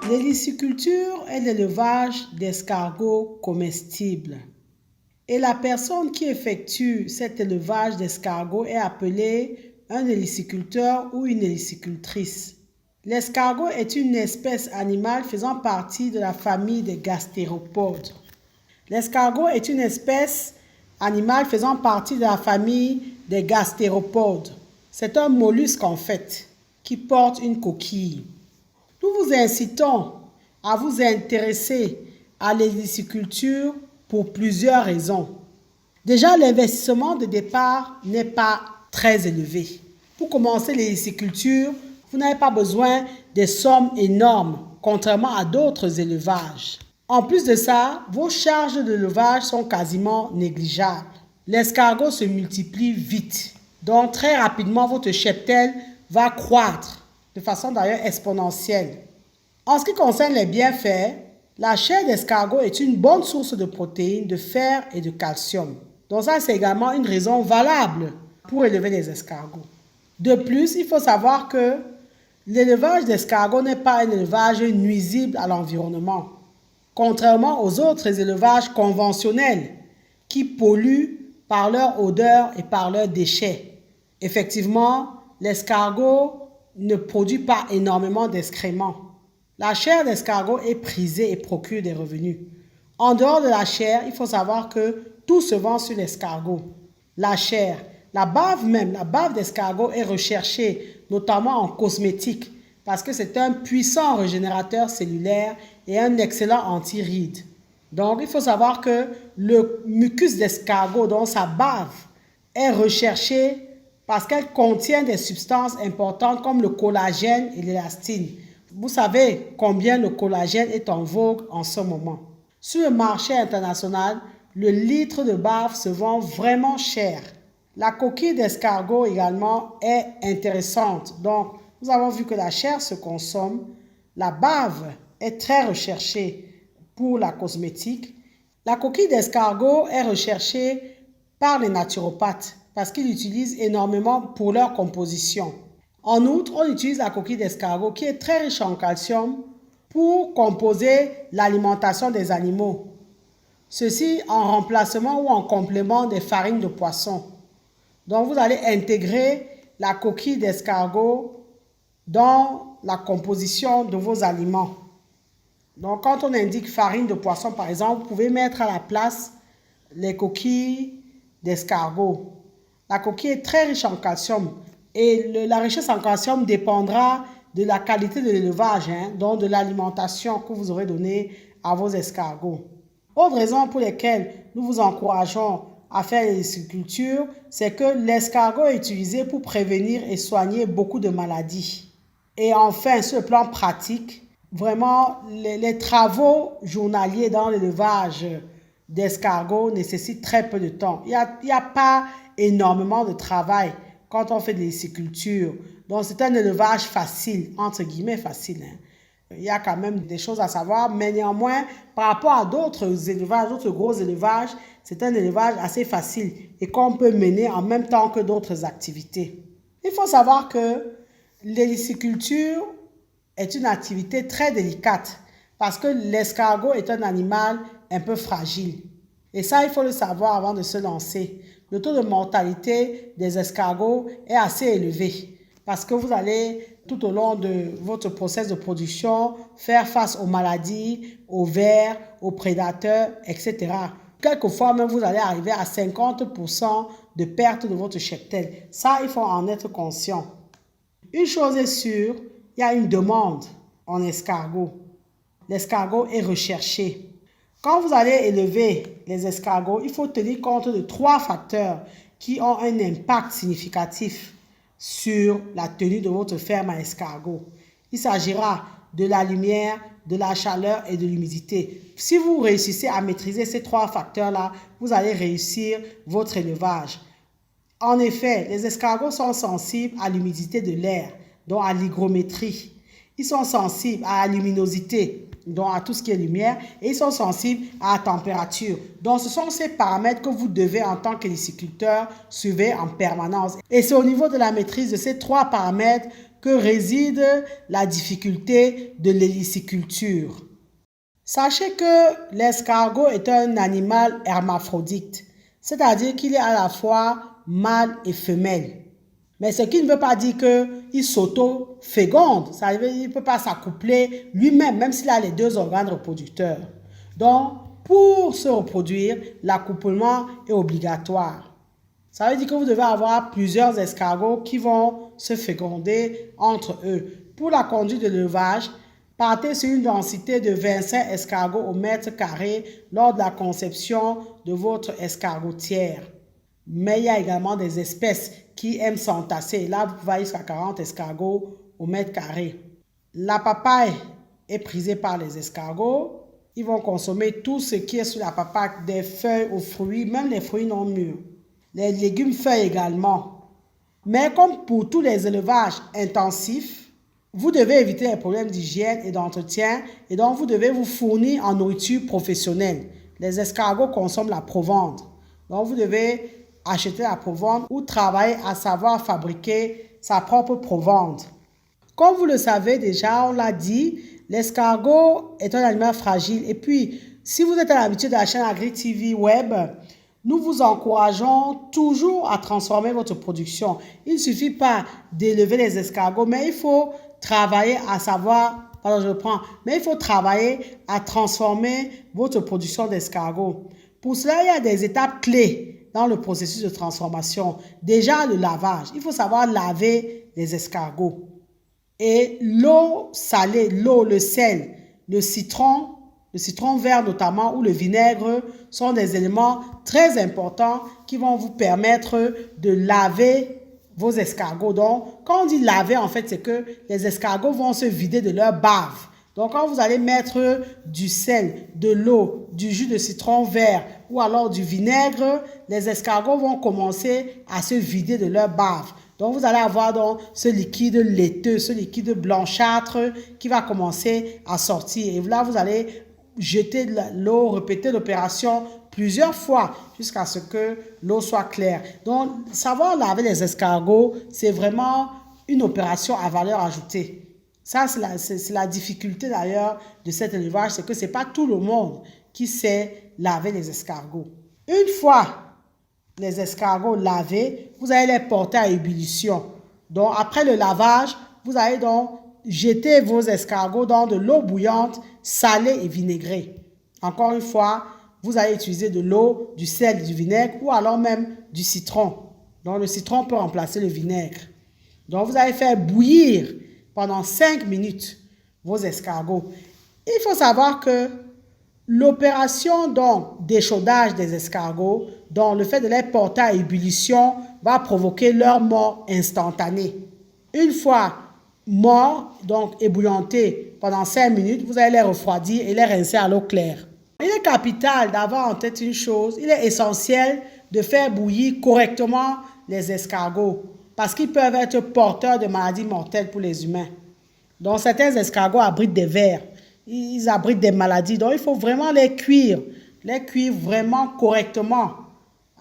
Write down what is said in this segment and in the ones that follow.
L'héliciculture est l'élevage d'escargots comestibles. Et la personne qui effectue cet élevage d'escargots est appelée un héliciculteur ou une hélicicultrice. L'escargot est une espèce animale faisant partie de la famille des gastéropodes. L'escargot est une espèce animale faisant partie de la famille des gastéropodes. C'est un mollusque en fait, qui porte une coquille. Nous vous incitons à vous intéresser à l'héliciculture pour plusieurs raisons. Déjà, l'investissement de départ n'est pas très élevé. Pour commencer l'héliciculture, vous n'avez pas besoin de sommes énormes, contrairement à d'autres élevages. En plus de ça, vos charges d'élevage sont quasiment négligeables. L'escargot se multiplie vite. Donc, très rapidement, votre cheptel va croître de façon d'ailleurs exponentielle. En ce qui concerne les bienfaits, la chair d'escargot est une bonne source de protéines, de fer et de calcium. Donc ça, c'est également une raison valable pour élever les escargots. De plus, il faut savoir que l'élevage d'escargots n'est pas un élevage nuisible à l'environnement, contrairement aux autres élevages conventionnels qui polluent par leur odeur et par leurs déchets. Effectivement, l'escargot ne produit pas énormément d'excréments. La chair d'escargot est prisée et procure des revenus. En dehors de la chair, il faut savoir que tout se vend sur l'escargot. La chair, la bave même, la bave d'escargot est recherchée, notamment en cosmétique, parce que c'est un puissant régénérateur cellulaire et un excellent anti-rides. Donc, il faut savoir que le mucus d'escargot, dont sa bave, est recherché parce qu'elle contient des substances importantes comme le collagène et l'élastine. Vous savez combien le collagène est en vogue en ce moment. Sur le marché international, le litre de bave se vend vraiment cher. La coquille d'escargot également est intéressante. Donc, nous avons vu que la chair se consomme. La bave est très recherchée pour la cosmétique. La coquille d'escargot est recherchée par les naturopathes parce qu'ils l'utilisent énormément pour leur composition. En outre, on utilise la coquille d'escargot qui est très riche en calcium pour composer l'alimentation des animaux. Ceci en remplacement ou en complément des farines de poisson. Donc, vous allez intégrer la coquille d'escargot dans la composition de vos aliments. Donc, quand on indique farine de poisson, par exemple, vous pouvez mettre à la place les coquilles d'escargot. La coquille est très riche en calcium et la richesse en calcium dépendra de la qualité de l'élevage, donc de l'alimentation que vous aurez donnée à vos escargots. Autre raison pour laquelle nous vous encourageons à faire l'héliciculture, c'est que l'escargot est utilisé pour prévenir et soigner beaucoup de maladies. Et enfin, sur le plan pratique, vraiment, les travaux journaliers dans l'élevage d'escargots nécessitent très peu de temps. Il n'y a pas énormément de travail quand on fait de l'héliciculture. Donc, c'est un élevage facile, entre guillemets facile. Il y a quand même des choses à savoir, mais néanmoins, par rapport à d'autres élevages, d'autres gros élevages, c'est un élevage assez facile et qu'on peut mener en même temps que d'autres activités. Il faut savoir que l'héliciculture est une activité très délicate parce que l'escargot est un animal un peu fragile. Et ça, il faut le savoir avant de se lancer. Le taux de mortalité des escargots est assez élevé parce que vous allez, tout au long de votre processus de production, faire face aux maladies, aux vers, aux prédateurs, etc. Quelquefois, même, vous allez arriver à 50% de perte de votre cheptel. Ça, il faut en être conscient. Une chose est sûre, il y a une demande en escargot. L'escargot est recherché. Quand vous allez élever les escargots, il faut tenir compte de 3 facteurs qui ont un impact significatif sur la tenue de votre ferme à escargots. Il s'agira de la lumière, de la chaleur et de l'humidité. Si vous réussissez à maîtriser ces 3 facteurs-là, vous allez réussir votre élevage. En effet, les escargots sont sensibles à l'humidité de l'air, donc à l'hygrométrie. Ils sont sensibles à la luminosité, donc à tout ce qui est lumière, et ils sont sensibles à la température. Donc, ce sont ces paramètres que vous devez, en tant qu'héliciculteur, suivre en permanence. Et c'est au niveau de la maîtrise de ces 3 paramètres que réside la difficulté de l'héliciculture. Sachez que l'escargot est un animal hermaphrodite, c'est-à-dire qu'il est à la fois mâle et femelle. Mais ce qui ne veut pas dire qu'il s'auto-féconde, ça veut dire qu'il ne peut pas s'accoupler lui-même, même s'il a les deux organes reproducteurs. Donc, pour se reproduire, l'accouplement est obligatoire. Ça veut dire que vous devez avoir plusieurs escargots qui vont se féconder entre eux. Pour la conduite de l'élevage, partez sur une densité de 25 escargots au mètre carré lors de la conception de votre escargotière. Mais il y a également des espèces qui aiment s'entasser. Là, vous pouvez aller jusqu'à 40 escargots au mètre carré. La papaye est prisée par les escargots. Ils vont consommer tout ce qui est sur la papaye, des feuilles aux fruits, même les fruits non mûrs. Les légumes feuilles également. Mais comme pour tous les élevages intensifs, vous devez éviter les problèmes d'hygiène et d'entretien et donc vous devez vous fournir en nourriture professionnelle. Les escargots consomment la provende. Donc vous devez acheter la provende ou travailler à savoir fabriquer sa propre provende. Comme vous le savez déjà, on l'a dit, l'escargot est un animal fragile. Et puis, si vous êtes à l'habitude de la chaîne Agri TV Web, nous vous encourageons toujours à transformer votre production. Il ne suffit pas d'élever les escargots, mais il faut travailler à savoir, mais il faut travailler à transformer votre production d'escargots. Pour cela, il y a des étapes clés dans le processus de transformation. Déjà, le lavage. Il faut savoir laver les escargots. Et l'eau salée, l'eau, le sel, le citron vert notamment ou le vinaigre sont des éléments très importants qui vont vous permettre de laver vos escargots. Donc, quand on dit laver, en fait, c'est que les escargots vont se vider de leur bave. Donc, quand vous allez mettre du sel, de l'eau, du jus de citron vert ou alors du vinaigre, les escargots vont commencer à se vider de leur bave. Donc, vous allez avoir donc ce liquide laiteux, ce liquide blanchâtre qui va commencer à sortir. Et là, vous allez jeter de l'eau, répéter l'opération plusieurs fois jusqu'à ce que l'eau soit claire. Donc, savoir laver les escargots, c'est vraiment une opération à valeur ajoutée. Ça, c'est la difficulté d'ailleurs de cet élevage, c'est que ce n'est pas tout le monde qui sait laver les escargots. Une fois les escargots lavés, vous allez les porter à ébullition. Donc, après le lavage, vous allez donc jeter vos escargots dans de l'eau bouillante, salée et vinaigrée. Encore une fois, vous allez utiliser de l'eau, du sel, du vinaigre ou alors même du citron. Donc, le citron peut remplacer le vinaigre. Donc, vous allez faire bouillir pendant 5 minutes vos escargots. Il faut savoir que l'opération d'échaudage des escargots, le fait de les porter à ébullition, va provoquer leur mort instantanée. Une fois morts, donc ébouillantés pendant 5 minutes, vous allez les refroidir et les rincer à l'eau claire. Il est capital d'avoir en tête une chose, il est essentiel de faire bouillir correctement les escargots parce qu'ils peuvent être porteurs de maladies mortelles pour les humains. Donc certains escargots abritent des vers, ils abritent des maladies, donc il faut vraiment les cuire vraiment correctement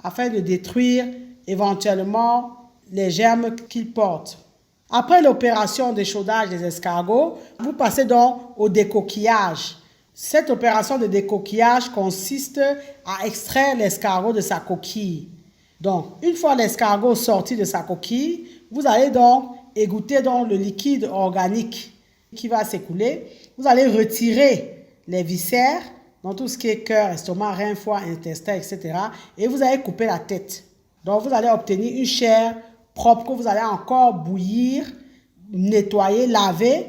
afin de détruire éventuellement les germes qu'ils portent. Après l'opération d'échaudage des escargots, vous passez donc au décoquillage. Cette opération de décoquillage consiste à extraire l'escargot de sa coquille. Donc, une fois l'escargot sorti de sa coquille, vous allez donc égoutter le liquide organique qui va s'écouler. Vous allez retirer les viscères, donc tout ce qui est cœur, estomac, rein, foie, intestin, etc. Et vous allez couper la tête. Donc, vous allez obtenir une chair propre que vous allez encore bouillir, nettoyer, laver.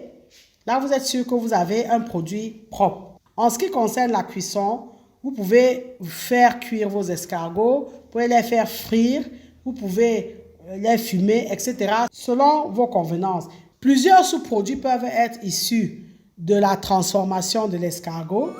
Là, vous êtes sûr que vous avez un produit propre. En ce qui concerne la cuisson, vous pouvez faire cuire vos escargots, vous pouvez les faire frire, vous pouvez les fumer, etc. selon vos convenances. Plusieurs sous-produits peuvent être issus de la transformation de l'escargot.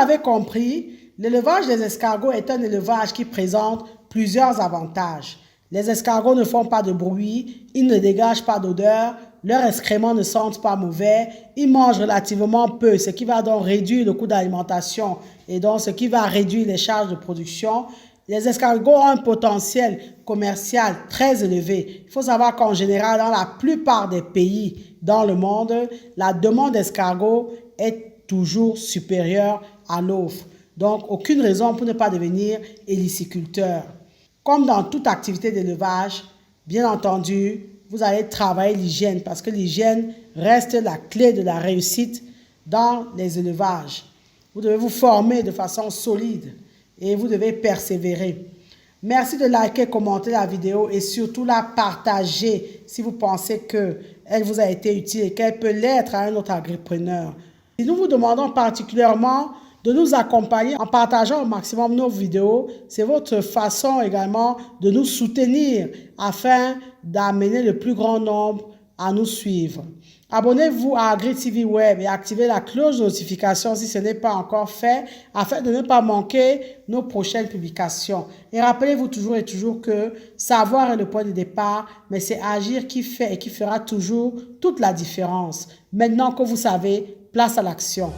l'avez compris, l'élevage des escargots est un élevage qui présente plusieurs avantages. Les escargots ne font pas de bruit, ils ne dégagent pas d'odeur, leurs excréments ne sentent pas mauvais, ils mangent relativement peu, ce qui va donc réduire le coût d'alimentation et donc ce qui va réduire les charges de production. Les escargots ont un potentiel commercial très élevé. Il faut savoir qu'en général, dans la plupart des pays dans le monde, la demande d'escargots est toujours supérieure à l'offre. Donc, aucune raison pour ne pas devenir héliciculteur. Comme dans toute activité d'élevage, bien entendu, vous allez travailler l'hygiène parce que l'hygiène reste la clé de la réussite dans les élevages. Vous devez vous former de façon solide et vous devez persévérer. Merci de liker, commenter la vidéo et surtout la partager si vous pensez qu'elle vous a été utile et qu'elle peut l'être à un autre agripreneur. Et nous vous demandons particulièrement de nous accompagner en partageant au maximum nos vidéos. C'est votre façon également de nous soutenir afin d'amener le plus grand nombre à nous suivre. Abonnez-vous à AgriTV Web et activez la cloche de notification si ce n'est pas encore fait afin de ne pas manquer nos prochaines publications. Et rappelez-vous toujours et toujours que savoir est le point de départ, mais c'est agir qui fait et qui fera toujours toute la différence. Maintenant que vous savez, place à l'action.